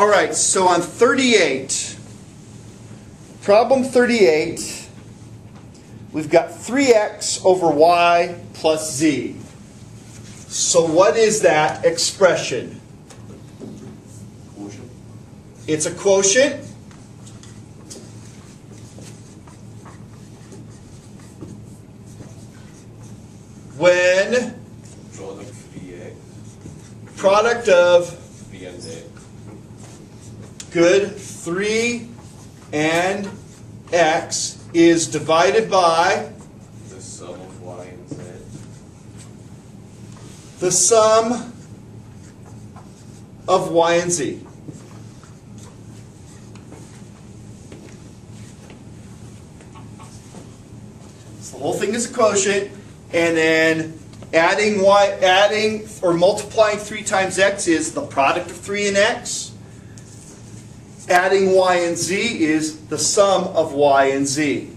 All right, so on 38, problem 38, we've got 3x over y plus z. So what is that expression? Quotient. It's a quotient. When product of B and Z. Good, 3 and x is divided by The sum of Y and Z. the sum of y and z. So the whole thing is a quotient, and then adding or multiplying 3 times x is the product of 3 and x. Adding y and z is the sum of y and z.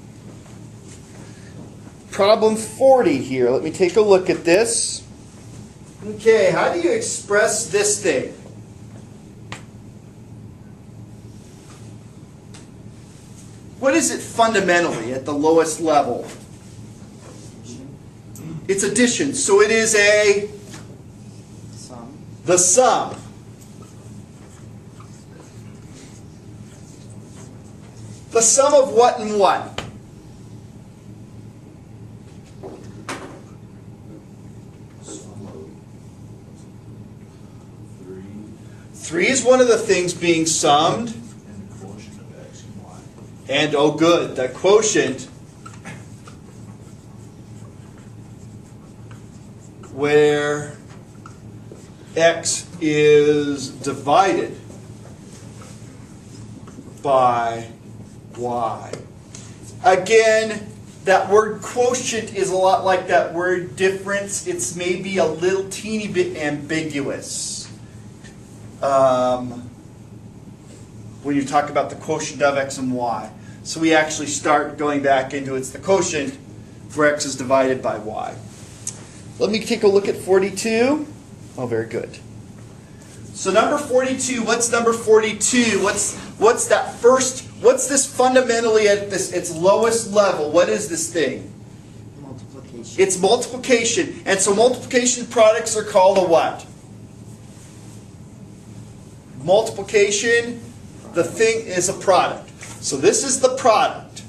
Problem 40 here. Let me take a look at this. Okay, how do you express this thing? What is it fundamentally at the lowest level? It's addition, so it is a Sum. the sum. The sum of what and what? Sum of 3 3 is one of the things being summed. and the quotient of X and Y. And, oh good, the quotient where x is divided by y. Again, that word quotient is a lot like that word difference. It's maybe a little teeny bit ambiguous when you talk about the quotient of x and y. So we actually start going back into it's the quotient where x is divided by y. Let me take a look at 42. Oh, very good. So number 42, what's number 42? What's that first, what's this fundamentally at its lowest level? What is this thing? Multiplication. It's multiplication. And so multiplication products are called a what? Multiplication, the thing is a product. So this is the product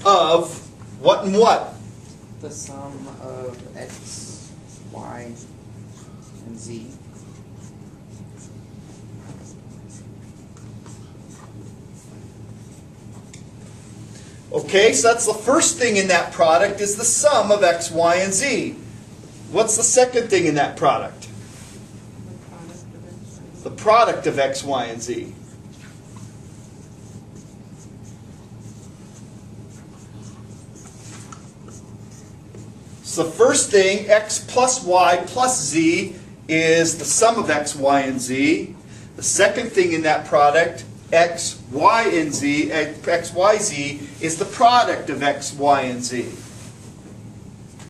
of what and what? The sum of x, y, and z. Okay, so that's the first thing in that product is the sum of x, y, and z. What's the second thing in that product? The product of x, y, and z. So the first thing, x plus y plus z, is the sum of x, y, and z. The second thing in that product, x, y, and z, x, y, z, is the product of x, y, and z.